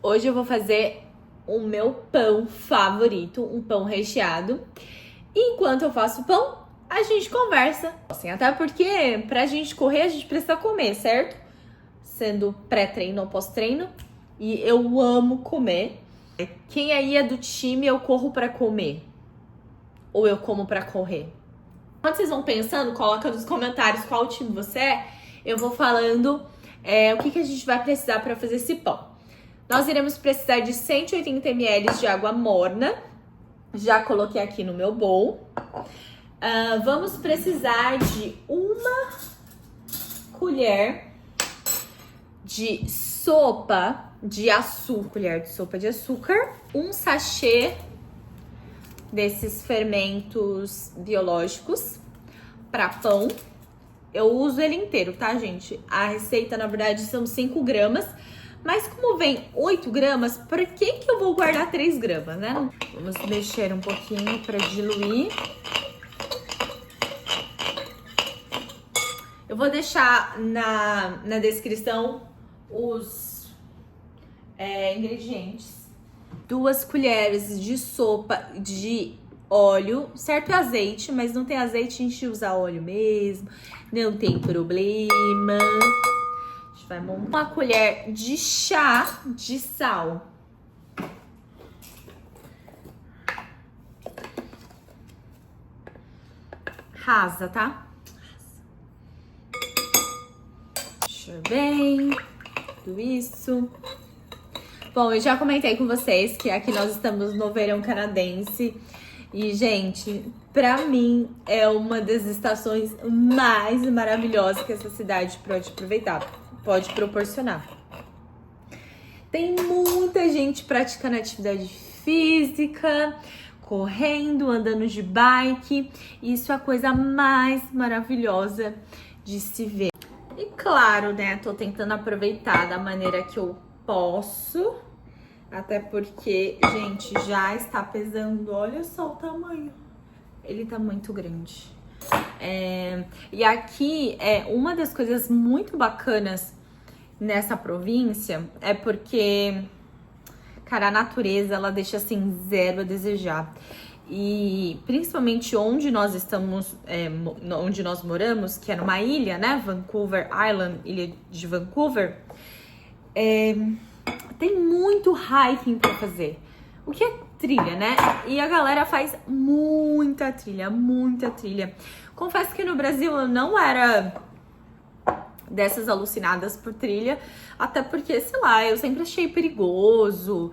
Hoje eu vou fazer o meu pão favorito, um pão recheado. E enquanto eu faço o pão, a gente conversa. Assim, até porque pra gente correr, a gente precisa comer, certo? Sendo pré-treino ou pós-treino. E eu amo comer. Quem aí é do time eu corro pra comer? Ou eu como pra correr? Quando vocês vão pensando, coloca nos comentários qual time você é. Eu vou falando o que a gente vai precisar pra fazer esse pão. Nós iremos precisar de 180 ml de água morna. Já coloquei aqui no meu bowl. Vamos precisar de uma colher de sopa de açúcar, um sachê desses fermentos biológicos para pão. Eu uso ele inteiro, tá, gente? A receita, na verdade, são 5 gramas. Mas como vem 8 gramas, por que eu vou guardar 3 gramas, né? Vamos mexer um pouquinho para diluir. Eu vou deixar na descrição os ingredientes. 2 colheres de sopa de óleo, certo? Azeite, mas não tem azeite, a gente usa óleo mesmo. Não tem problema. Vai montar uma colher de chá de sal. Rasa, tá? Deixa eu ver. Tudo isso. Bom, eu já comentei com vocês que aqui nós estamos no verão canadense. E, gente, pra mim é uma das estações mais maravilhosas que essa cidade pode aproveitar. Pode proporcionar. Tem muita gente praticando atividade física, correndo, andando de bike. Isso é a coisa mais maravilhosa de se ver. E claro, né, tô tentando aproveitar da maneira que eu posso. Até porque, gente, já está pesando. Olha só o tamanho. Ele tá muito grande. E aqui uma das coisas muito bacanas nessa província é porque, cara, a natureza ela deixa assim zero a desejar. E principalmente onde nós estamos, onde nós moramos, que é numa ilha, né? Vancouver Island, ilha de Vancouver, tem muito hiking pra fazer. O que é trilha, né? E a galera faz muita trilha, muita trilha. Confesso que no Brasil eu não era dessas alucinadas por trilha, até porque, sei lá, eu sempre achei perigoso,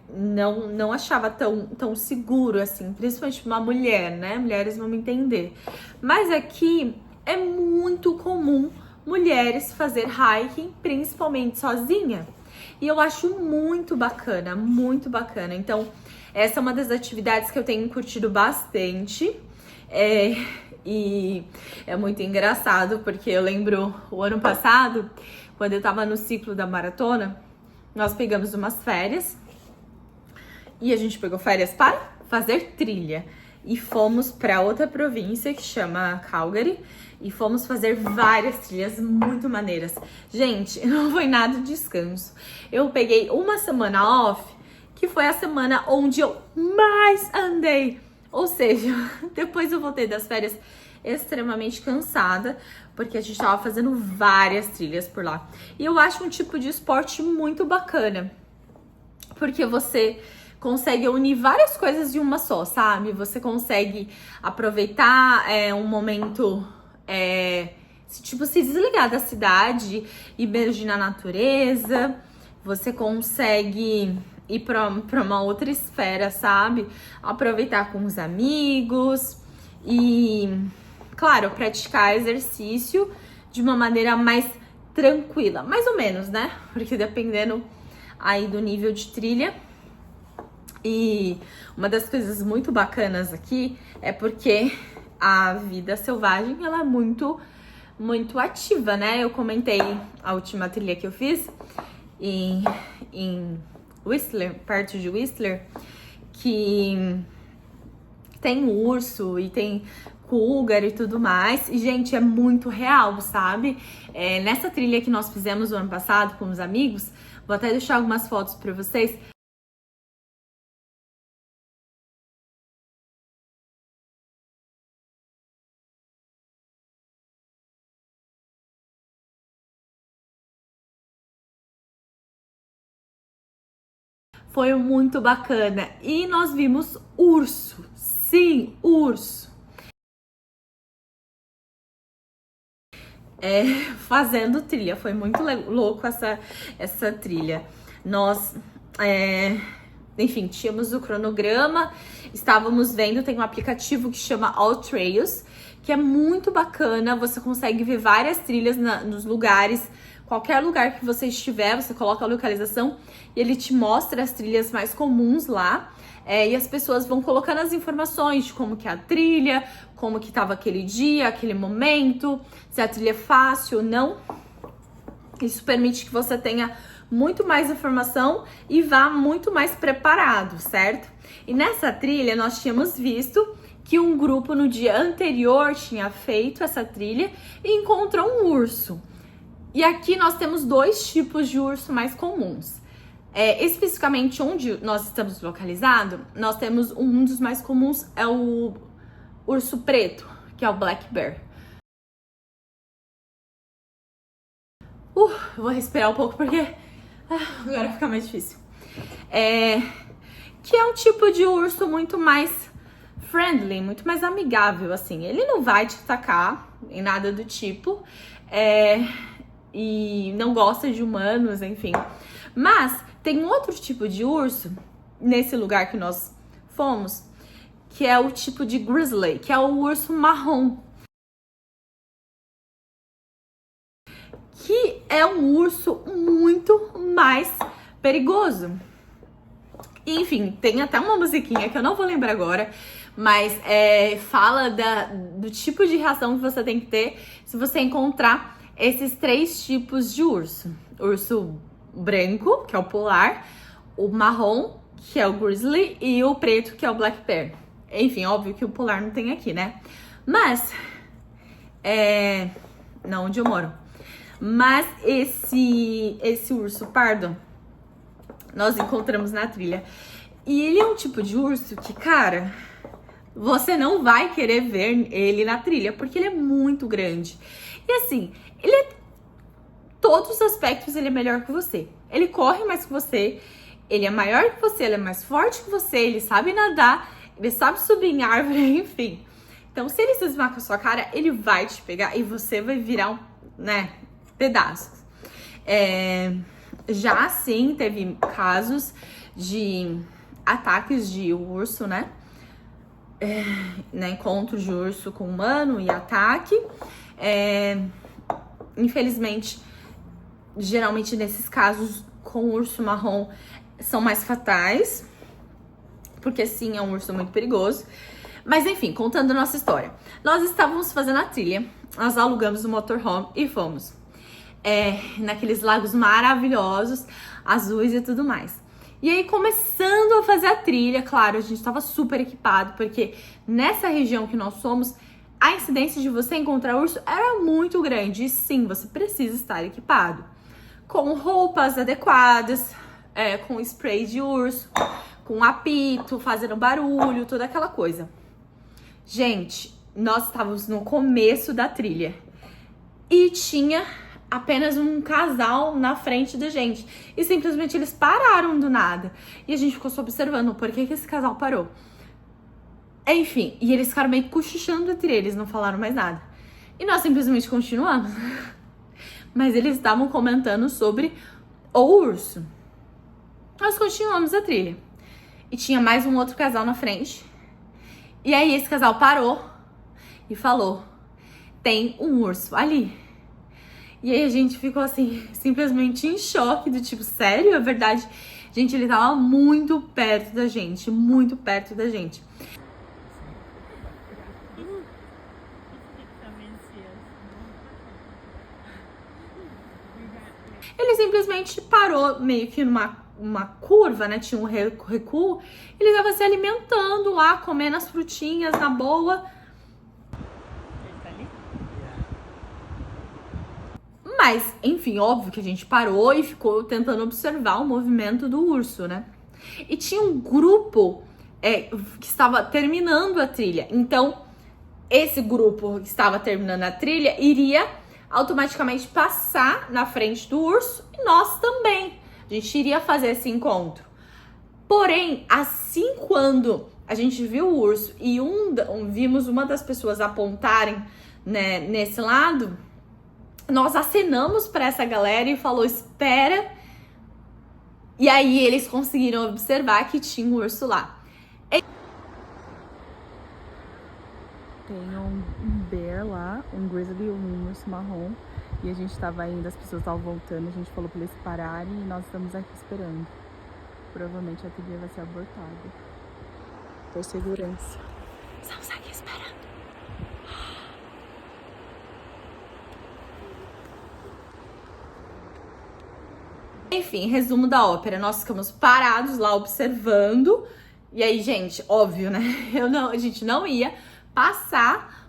não achava tão seguro assim, principalmente uma mulher, né? Mulheres vão me entender. Mas aqui é muito comum mulheres fazer hiking, principalmente sozinha. E eu acho muito bacana, muito bacana. Então, essa é uma das atividades que eu tenho curtido bastante. E é muito engraçado, porque eu lembro o ano passado, quando eu tava no ciclo da maratona, nós pegamos umas férias. E a gente pegou férias para fazer trilha. E fomos para outra província que chama Calgary. E fomos fazer várias trilhas muito maneiras. Gente, não foi nada de descanso. Eu peguei uma semana off, que foi a semana onde eu mais andei. Ou seja, depois eu voltei das férias extremamente cansada, porque a gente tava fazendo várias trilhas por lá. E eu acho um tipo de esporte muito bacana, porque você consegue unir várias coisas de uma só, sabe? Você consegue aproveitar um momento, tipo, se desligar da cidade e mergir na natureza. Você consegue ir pra uma outra esfera, sabe? Aproveitar com os amigos e, claro, praticar exercício de uma maneira mais tranquila. Mais ou menos, né? Porque dependendo aí do nível de trilha. E uma das coisas muito bacanas aqui é porque a vida selvagem, ela é muito, muito ativa, né? Eu comentei a última trilha que eu fiz em Whistler, perto de Whistler, que tem urso e tem cougar e tudo mais. E, gente, é muito real, sabe? Nessa trilha que nós fizemos o ano passado com os amigos, Vou até deixar algumas fotos pra vocês. Foi muito bacana. E nós vimos urso. Sim, urso. Fazendo trilha. Foi muito louco essa trilha. Nós, enfim, tínhamos o cronograma, estávamos vendo, tem um aplicativo que chama All Trails, que é muito bacana. Você consegue ver várias trilhas nos lugares. Qualquer lugar que você estiver, você coloca a localização e ele te mostra as trilhas mais comuns lá. E as pessoas vão colocando as informações de como que é a trilha, como que estava aquele dia, aquele momento, se a trilha é fácil ou não. Isso permite que você tenha muito mais informação e vá muito mais preparado, certo? E nessa trilha nós tínhamos visto que um grupo no dia anterior tinha feito essa trilha e encontrou um urso. E aqui nós temos dois tipos de urso mais comuns. Especificamente onde nós estamos localizados, nós temos um dos mais comuns, é o urso preto, que é o Black Bear. Vou respirar um pouco porque agora fica mais difícil. Que é um tipo de urso muito mais friendly, muito mais amigável, assim. Ele não vai te atacar em nada do tipo. E não gosta de humanos, enfim. Mas tem outro tipo de urso, nesse lugar que nós fomos, que é o tipo de grizzly, que é o urso marrom. Que é um urso muito mais perigoso. Enfim, tem até uma musiquinha que eu não vou lembrar agora, mas fala do tipo de reação que você tem que ter se você encontrar esses três tipos de urso. O urso branco, que é o polar, o marrom, que é o grizzly, e o preto, que é o black bear. Enfim, óbvio que o polar não tem aqui, né? Mas, não onde eu moro. Mas esse urso pardo, nós encontramos na trilha. E ele é um tipo de urso que, cara, você não vai querer ver ele na trilha, porque ele é muito grande. E assim, todos os aspectos ele é melhor que você. Ele corre mais que você, ele é maior que você, ele é mais forte que você, ele sabe nadar, ele sabe subir em árvore, enfim. Então, se ele se esmagar com a sua cara, ele vai te pegar e você vai virar pedaços. Já sim, teve casos de ataques de urso, encontros de urso com humano e ataque. Infelizmente, geralmente nesses casos com urso marrom são mais fatais, porque sim, é um urso muito perigoso. Mas enfim, contando a nossa história. Nós estávamos fazendo a trilha, nós alugamos o motorhome e fomos naqueles lagos maravilhosos, azuis e tudo mais. E aí, começando a fazer a trilha, claro, a gente estava super equipado, porque nessa região que nós somos, a incidência de você encontrar urso era muito grande. E sim, você precisa estar equipado. Com roupas adequadas, com spray de urso, com apito, fazendo barulho, toda aquela coisa. Gente, nós estávamos no começo da trilha. E tinha apenas um casal na frente da gente. E simplesmente eles pararam do nada. E a gente ficou só observando por que esse casal parou. Enfim, e eles ficaram meio cochichando entre eles, não falaram mais nada. E nós simplesmente continuamos. Mas eles estavam comentando sobre o urso. Nós continuamos a trilha. E tinha mais um outro casal na frente. E aí esse casal parou e falou: tem um urso ali. E aí a gente ficou assim, simplesmente em choque, do tipo, sério? É verdade? Gente, ele tava muito perto da gente, muito perto da gente. Ele simplesmente parou meio que numa curva, né? Tinha um recuo. Ele tava se alimentando lá, comendo as frutinhas na boa. Mas, enfim, óbvio que a gente parou e ficou tentando observar o movimento do urso, né? E tinha um grupo que estava terminando a trilha. Então, esse grupo que estava terminando a trilha iria automaticamente passar na frente do urso e nós também. A gente iria fazer esse encontro. Porém, assim quando a gente viu o urso e vimos uma das pessoas apontarem, né, nesse lado, nós acenamos para essa galera e falou, espera. E aí eles conseguiram observar que tinha um urso lá. Tem um bear lá, um grizzly, um urso marrom. E a gente tava indo, as pessoas estavam voltando, a gente falou pra eles pararem e nós estamos aqui esperando. Provavelmente a trilha vai ser abortada. Por segurança. Estamos aqui esperando. Enfim, resumo da ópera. Nós ficamos parados lá observando. E aí, gente, óbvio, né? A gente não ia passar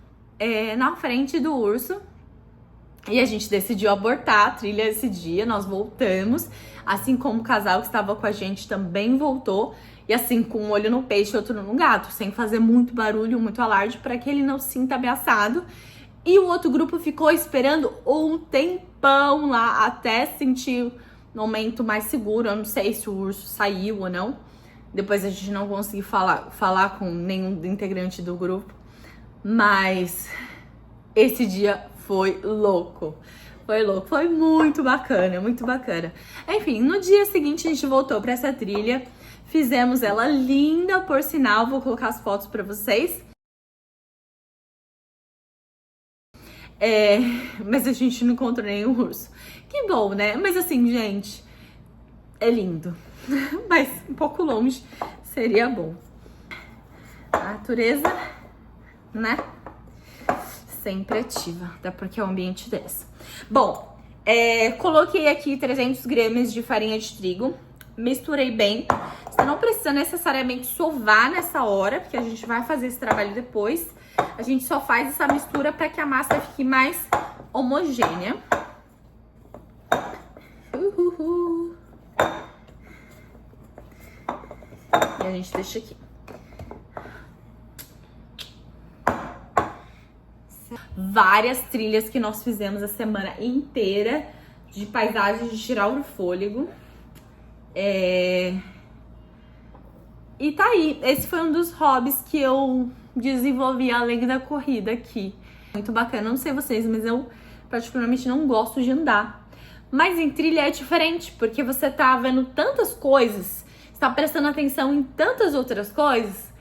na frente do urso. E a gente decidiu abortar a trilha esse dia. Nós voltamos. Assim como o casal que estava com a gente também voltou. E assim, com um olho no peixe e outro no gato. Sem fazer muito barulho, muito alarde, para que ele não se sinta ameaçado. E o outro grupo ficou esperando um tempão lá até sentir momento mais seguro. Eu não sei se o urso saiu ou não. Depois a gente não conseguiu falar com nenhum integrante do grupo. Mas esse dia foi louco. Foi louco, foi muito bacana, muito bacana. Enfim, no dia seguinte a gente voltou pra essa trilha. Fizemos ela linda, por sinal. Vou colocar as fotos pra vocês. Mas a gente não encontrou nenhum urso. Que bom, né? Mas assim, gente, é lindo. Mas um pouco longe seria bom. A natureza, né? Sempre ativa, até porque é um ambiente desse. Bom, coloquei aqui 300 gramas de farinha de trigo. Misturei bem. Você não precisa necessariamente sovar nessa hora, porque a gente vai fazer esse trabalho depois. A gente só faz essa mistura para que a massa fique mais homogênea. E a gente deixa aqui. Várias trilhas que nós fizemos a semana inteira de paisagens de tirar o fôlego. E tá aí, esse foi um dos hobbies que eu desenvolvi além da corrida aqui. Muito bacana, não sei vocês, mas eu particularmente não gosto de andar. Mas em trilha é diferente, porque você tá vendo tantas coisas, você tá prestando atenção em tantas outras coisas,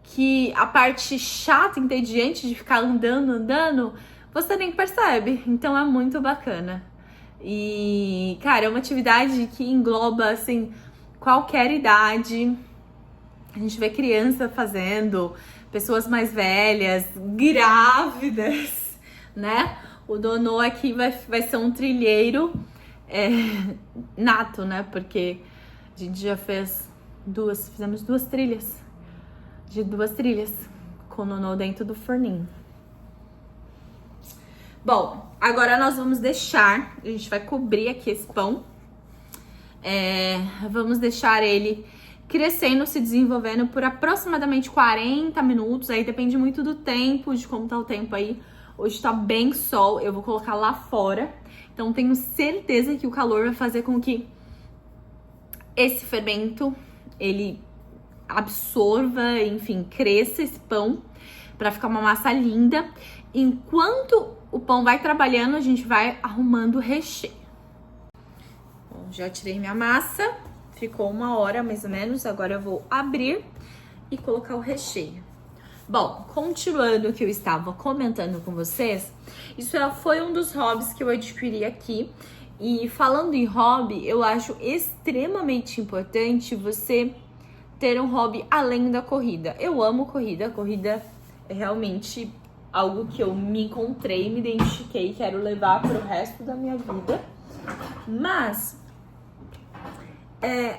que a parte chata, entediante de ficar andando, você nem percebe. Então é muito bacana. E, cara, é uma atividade que engloba, assim, qualquer idade. A gente vê criança fazendo, pessoas mais velhas, grávidas, né? O Donô aqui vai ser um trilheiro nato, né? Porque a gente já fizemos duas trilhas. Com o Donô dentro do forninho. Bom, agora nós vamos deixar, a gente vai cobrir aqui esse pão. Vamos deixar ele crescendo, se desenvolvendo por aproximadamente 40 minutos. Aí depende muito do tempo, de como tá o tempo aí. Hoje tá bem sol, eu vou colocar lá fora. Então tenho certeza que o calor vai fazer com que esse fermento, ele absorva, enfim, cresça esse pão pra ficar uma massa linda. Enquanto o pão vai trabalhando, a gente vai arrumando o recheio. Bom, já tirei minha massa. Ficou 1 hora, mais ou menos. Agora eu vou abrir e colocar o recheio. Bom, continuando o que eu estava comentando com vocês, isso foi um dos hobbies que eu adquiri aqui. E falando em hobby, eu acho extremamente importante você ter um hobby além da corrida. Eu amo corrida. A corrida é realmente algo que eu me encontrei, me identifiquei, quero levar para o resto da minha vida. Mas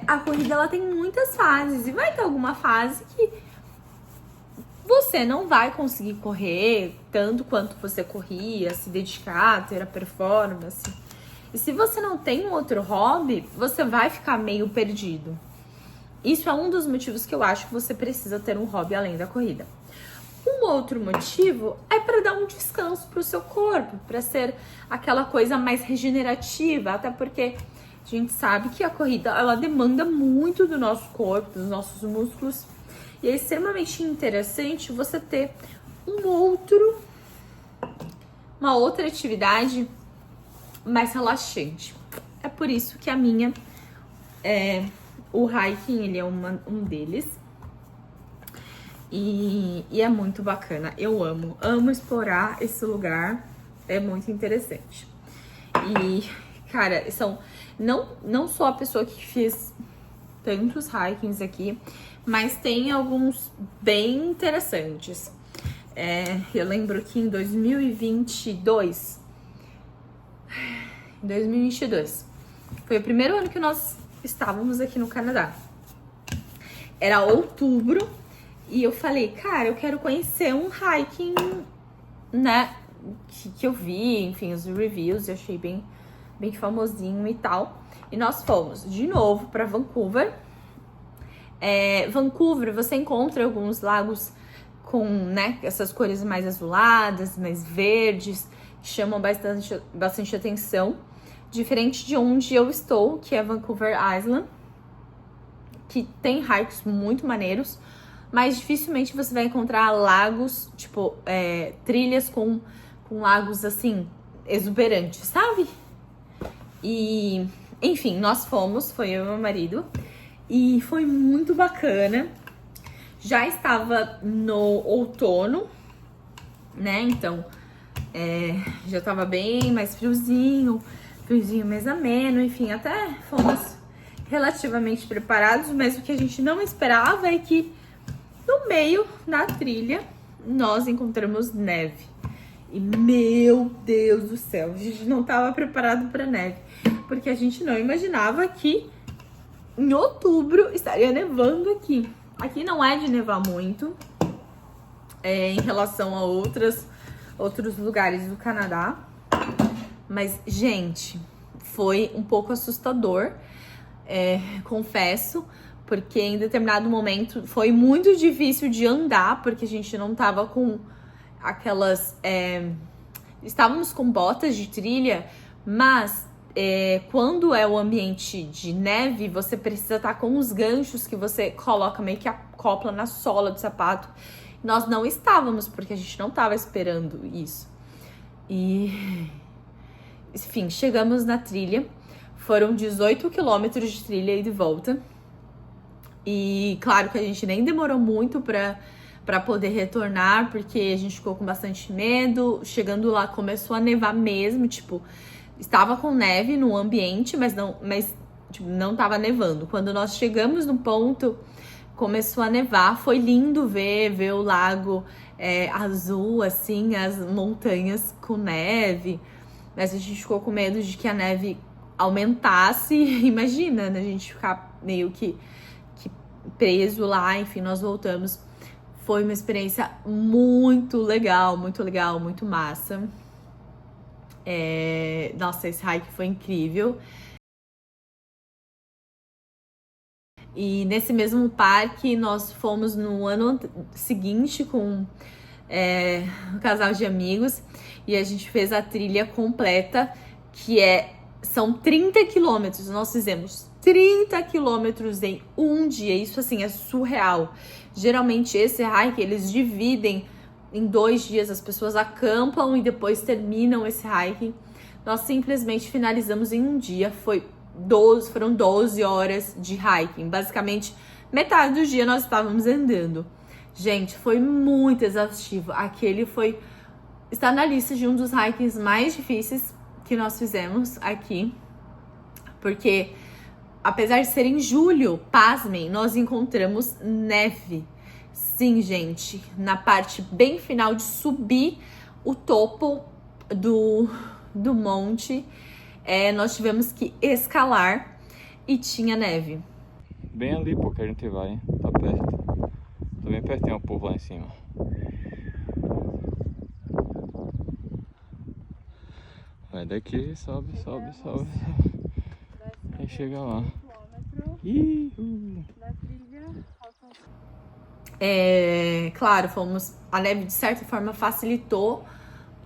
a corrida, ela tem muitas fases, e vai ter alguma fase que você você não vai conseguir correr tanto quanto você corria, se dedicar, ter a performance. E se você não tem um outro hobby, você vai ficar meio perdido. Isso é um dos motivos que eu acho que você precisa ter um hobby além da corrida. Um outro motivo é para dar um descanso para o seu corpo, para ser aquela coisa mais regenerativa, até porque a gente sabe que a corrida ela demanda muito do nosso corpo, dos nossos músculos, e é extremamente interessante você ter uma outra atividade mais relaxante. É por isso que o hiking ele é um deles. E é muito bacana, eu amo explorar esse lugar, é muito interessante. E, cara, não sou a pessoa que fez tantos hikings aqui, mas tem alguns bem interessantes. Eu lembro que em 2022, foi o primeiro ano que nós estávamos aqui no Canadá. Era outubro. E eu falei, cara, eu quero conhecer um hiking, né, que eu vi, enfim, os reviews, eu achei bem famosinho e tal. E nós fomos de novo para Vancouver. Vancouver, você encontra alguns lagos com, né, essas cores mais azuladas, mais verdes, que chamam bastante atenção. Diferente de onde eu estou, que é Vancouver Island, que tem hikes muito maneiros, mas dificilmente você vai encontrar lagos, tipo, trilhas com lagos, assim, exuberantes, sabe? E, enfim, nós fomos, foi eu e meu marido, e foi muito bacana. Já estava no outono, né? Então, já estava bem mais friozinho mais ameno, enfim, até fomos relativamente preparados, mas o que a gente não esperava é que no meio da trilha nós encontramos neve. E meu Deus do céu, a gente não estava preparado para neve, porque a gente não imaginava que em outubro estaria nevando aqui. Aqui não é de nevar muito em relação a outros lugares do Canadá, mas gente, foi um pouco assustador, confesso, porque em determinado momento foi muito difícil de andar, porque a gente não tava com aquelas... estávamos com botas de trilha, mas quando é o ambiente de neve, você precisa estar com os ganchos que você coloca, meio que acopla na sola do sapato. Nós não estávamos, porque a gente não estava esperando isso. E, enfim, chegamos na trilha. Foram 18 quilômetros de trilha e de volta. E claro que a gente nem demorou muito para poder retornar, porque a gente ficou com bastante medo. Chegando lá começou a nevar mesmo, tipo, estava com neve no ambiente, mas não tava nevando. Quando nós chegamos no ponto, começou a nevar, foi lindo ver o lago azul, assim, as montanhas com neve, mas a gente ficou com medo de que a neve aumentasse. Imagina, né, a gente ficar meio que preso lá. Enfim, nós voltamos. Foi uma experiência muito legal, muito massa. Nossa, esse hike foi incrível. E nesse mesmo parque nós fomos no ano seguinte com um casal de amigos, e a gente fez a trilha completa, que são 30 quilômetros. Nós fizemos 30 quilômetros em um dia. Isso, assim, é surreal. Geralmente esse hike eles dividem em 2 dias, as pessoas acampam e depois terminam esse hiking. Nós simplesmente finalizamos em um dia. Foram 12 horas de hiking. Basicamente, metade do dia nós estávamos andando. Gente, foi muito exaustivo. Está na lista de um dos hikings mais difíceis que nós fizemos aqui. Porque, apesar de ser em julho, pasmem, nós encontramos neve. Sim, gente, na parte bem final de subir o topo do monte, nós tivemos que escalar e tinha neve. Bem ali, pô, que a gente vai, tá perto. Tô bem pertinho o povo lá em cima. Vai daqui, sobe, sobe, sobe. Aí chega lá. Claro, a neve de certa forma facilitou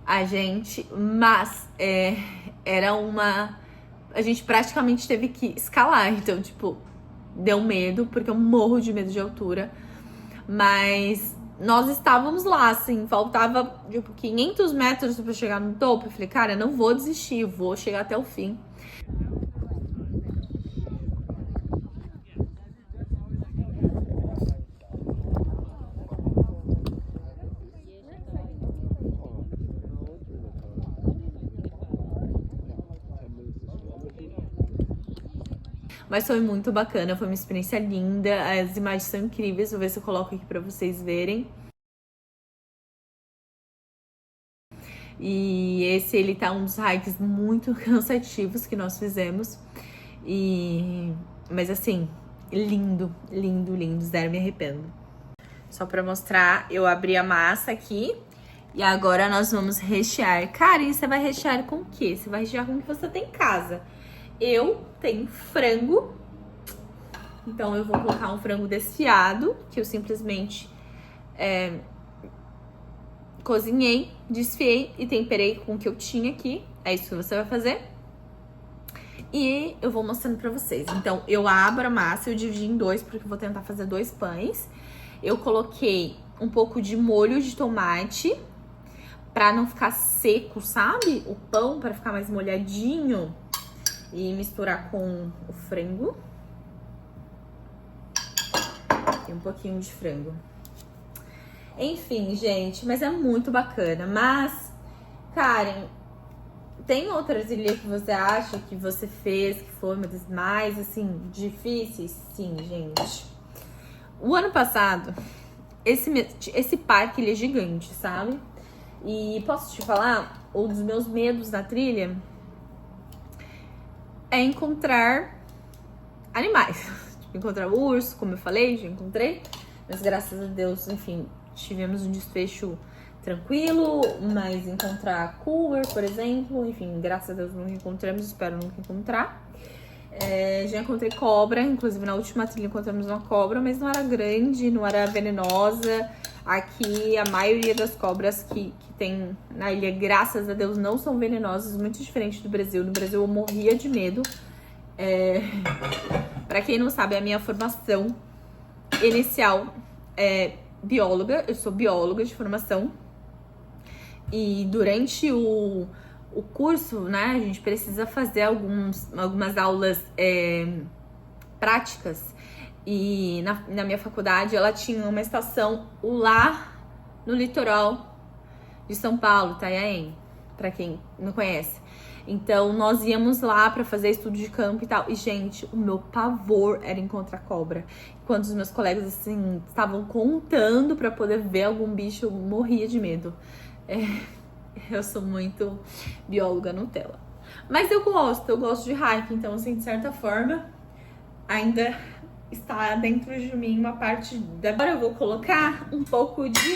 a gente, mas a gente praticamente teve que escalar, então, tipo, deu medo, porque eu morro de medo de altura, mas nós estávamos lá, assim, faltava, tipo, 500 metros pra chegar no topo. Eu falei, cara, não vou desistir, vou chegar até o fim. Mas foi muito bacana, foi uma experiência linda, as imagens são incríveis, vou ver se eu coloco aqui pra vocês verem. E ele tá um dos hikes muito cansativos que nós fizemos. Mas assim, lindo, lindo, lindo, zero me arrependo. Só pra mostrar, eu abri a massa aqui e agora nós vamos rechear. Cara, e você vai rechear com o quê? Você vai rechear com o que você tem em casa. Eu tenho frango, então eu vou colocar um frango desfiado, que eu simplesmente cozinhei, desfiei e temperei com o que eu tinha aqui. É isso que você vai fazer. E eu vou mostrando pra vocês. Então, eu abro a massa, eu dividi em dois, porque eu vou tentar fazer 2 pães. Eu coloquei um pouco de molho de tomate, pra não ficar seco, sabe? O pão, pra ficar mais molhadinho. E misturar com o frango. E um pouquinho de frango. Enfim, gente, mas é muito bacana. Mas, Karen, tem outra trilha que você acha que você fez, que foi uma das mais, assim, difíceis? Sim, gente. O ano passado, esse parque, ele é gigante, sabe? E posso te falar, um dos meus medos na trilha é encontrar animais. Tipo, encontrar urso, como eu falei, já encontrei. Mas graças a Deus, enfim, tivemos um desfecho tranquilo. Mas encontrar cougar, por exemplo, enfim, graças a Deus nunca encontramos, espero nunca encontrar. Já encontrei cobra, inclusive na última trilha encontramos uma cobra, mas não era grande, não era venenosa. Aqui a maioria das cobras que tem na ilha, graças a Deus, não são venenosas, muito diferente do Brasil. No Brasil eu morria de medo. Pra quem não sabe, a minha formação inicial é bióloga, eu sou bióloga de formação. E durante o curso, né, a gente precisa fazer algumas aulas práticas. E na minha faculdade, ela tinha uma estação lá no litoral de São Paulo, Itanhaém, pra quem não conhece. Então, nós íamos lá pra fazer estudo de campo e tal. E, gente, o meu pavor era encontrar cobra. Quando os meus colegas, assim, estavam contando pra poder ver algum bicho, eu morria de medo. Eu sou muito bióloga Nutella. Mas eu gosto de hiking. Então, assim, de certa forma, ainda está dentro de mim uma parte da... Agora eu vou colocar um pouco de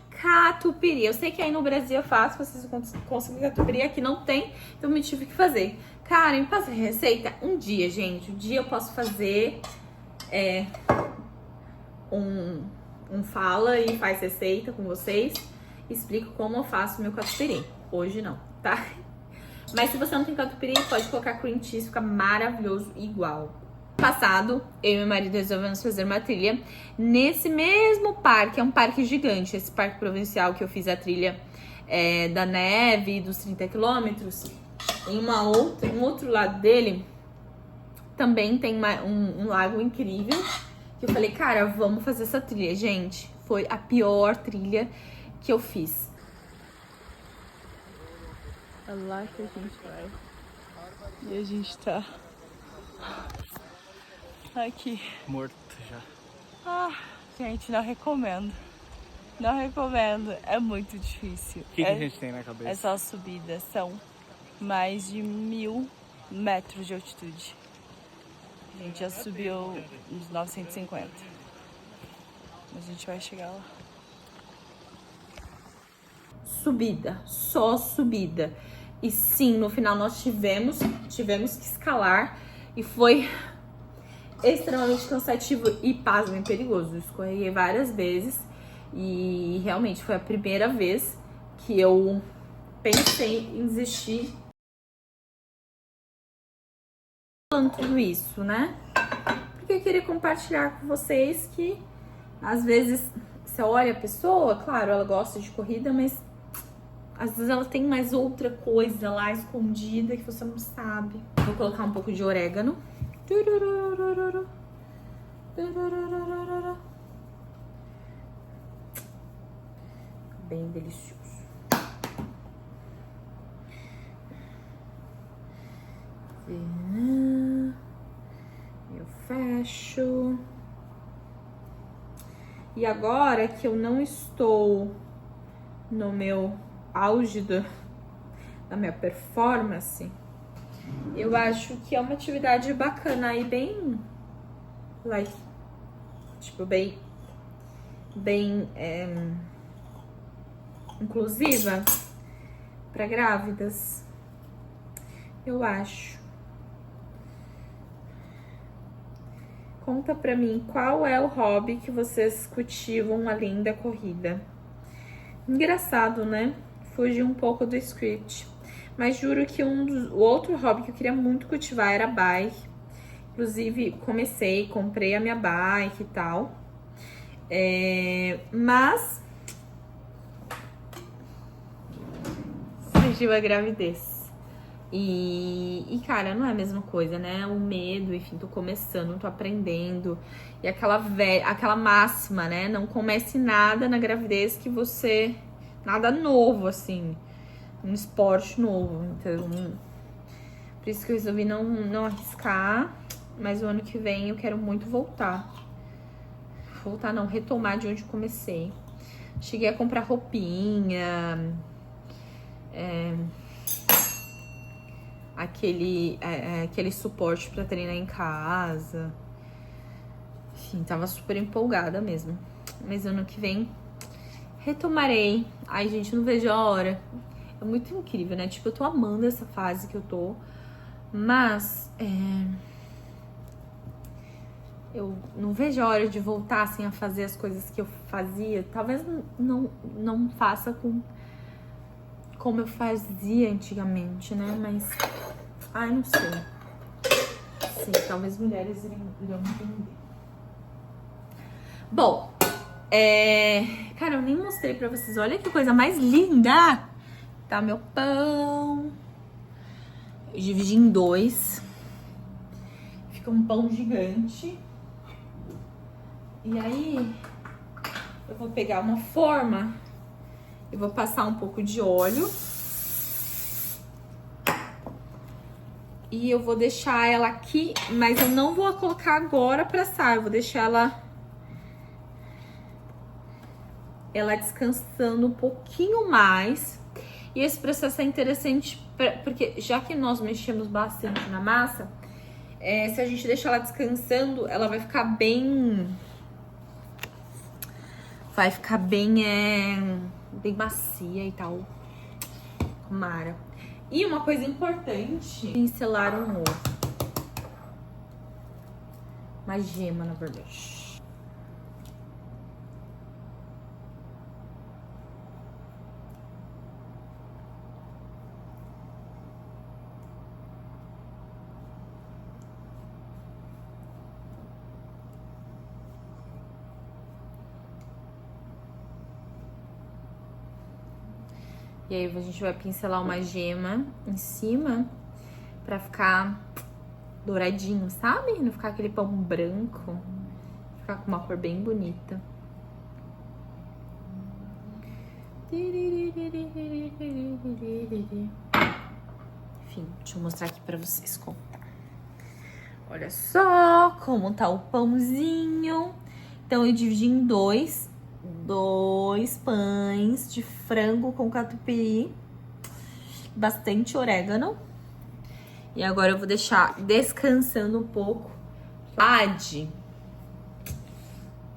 catupiry. Eu sei que aí no Brasil é fácil, vocês conseguem catupiry, aqui não tem, então me tive que fazer. Cara, me passa a receita um dia, gente. Um dia eu posso fazer um fala e faz receita com vocês. Explico como eu faço meu catupiry. Hoje não, tá? Mas se você não tem catupiry, pode colocar cream cheese, fica maravilhoso igual. Passado, eu e meu marido resolvemos fazer uma trilha nesse mesmo parque, é um parque gigante, esse parque provincial que eu fiz a trilha da neve dos 30 quilômetros. Em um outro lado dele também tem um lago incrível, que eu falei, cara, vamos fazer essa trilha. Gente, foi a pior trilha que eu fiz. É lá que a gente vai. E a gente tá aqui. Morto já. Gente, não recomendo. Não recomendo. É muito difícil. O que a gente tem na cabeça? É só subida. São mais de 1000 metros de altitude. A gente já subiu uns 950. Mas a gente vai chegar lá. Subida, só subida. E sim, no final nós tivemos que escalar e foi extremamente cansativo e, pasmem, perigoso. Eu escorreguei várias vezes e realmente foi a primeira vez que eu pensei em desistir. Falando tudo isso, né? Porque eu queria compartilhar com vocês que às vezes você olha a pessoa, claro, ela gosta de corrida, mas às vezes ela tem mais outra coisa lá escondida que você não sabe. Vou colocar um pouco de orégano. Bem delicioso. Eu fecho. E agora que eu não estou no meu auge da minha performance, eu acho que é uma atividade bacana e bem, like, tipo, bem inclusiva para grávidas, eu acho. Conta pra mim qual é o hobby que vocês cultivam além da corrida. Engraçado, né? Fugi um pouco do script. Mas juro que o outro hobby que eu queria muito cultivar era bike. Inclusive, comprei a minha bike e tal. Mas surgiu a gravidez. E, cara, não é a mesma coisa, né? O medo, enfim, tô começando, tô aprendendo. E aquela máxima, né? Não comece nada na gravidez que você... Nada novo, assim. Um esporte novo. Então, por isso que eu resolvi não arriscar. Mas o ano que vem eu quero muito voltar. Voltar não, retomar de onde comecei. Cheguei a comprar roupinha... aquele suporte pra treinar em casa. Enfim, tava super empolgada mesmo. Mas ano que vem retomarei. Ai, gente, não vejo a hora. É muito incrível, né? Tipo, eu tô amando essa fase que eu tô. Mas eu não vejo a hora de voltar assim a fazer as coisas que eu fazia. Talvez não faça como eu fazia antigamente, né? Mas, ai, não sei. Sim, talvez mulheres irão entender. Bom, cara, eu nem mostrei pra vocês. Olha que coisa mais linda! Tá meu pão. Eu dividi em 2. Fica um pão gigante. E aí, eu vou pegar uma forma. Eu vou passar um pouco de óleo. E eu vou deixar ela aqui, mas eu não vou colocar agora pra assar. Eu vou deixar ela descansando um pouquinho mais. E esse processo é interessante porque já que nós mexemos bastante na massa, se a gente deixar ela descansando, ela vai ficar bem... bem macia e tal. Tomara. E uma coisa importante, pincelar um ovo. Uma gema, na verdade. E aí a gente vai pincelar uma gema em cima pra ficar douradinho, sabe? Não ficar aquele pão branco. Ficar com uma cor bem bonita. Enfim, deixa eu mostrar aqui pra vocês como tá. Olha só como tá o pãozinho. Então eu dividi em 2 pães de frango com catupiry, bastante orégano. E agora eu vou deixar descansando um pouco.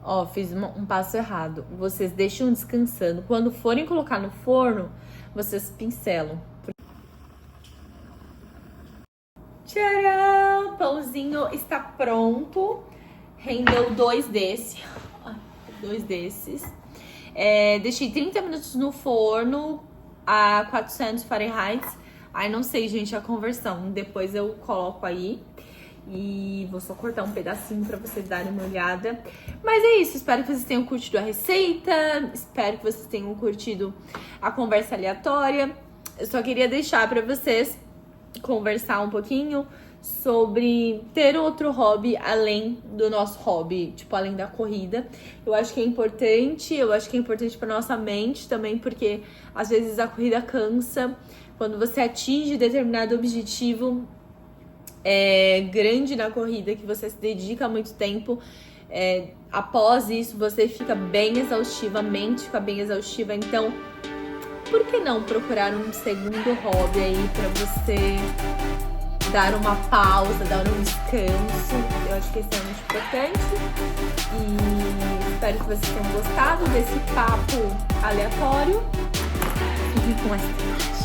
Ó, fiz um passo errado. Vocês deixam descansando. Quando forem colocar no forno, vocês pincelam. tá pronto. Rendeu 2 desses. Deixei 30 minutos no forno a 400 Fahrenheit. Aí não sei, gente, a conversão. Depois eu coloco aí. E vou só cortar um pedacinho pra vocês darem uma olhada. Mas é isso, espero que vocês tenham curtido a receita. Espero que vocês tenham curtido a conversa aleatória. Eu só queria deixar pra vocês conversar um pouquinho sobre ter outro hobby além do nosso hobby, tipo, além da corrida. Eu acho que é importante pra nossa mente também, porque às vezes a corrida cansa. Quando você atinge determinado objetivo grande na corrida, que você se dedica muito tempo, após isso você fica bem exaustiva, a mente fica bem exaustiva. Então, por que não procurar um segundo hobby aí pra você dar uma pausa, dar um descanso? Eu acho que isso é muito importante. E espero que vocês tenham gostado desse papo aleatório. E com essa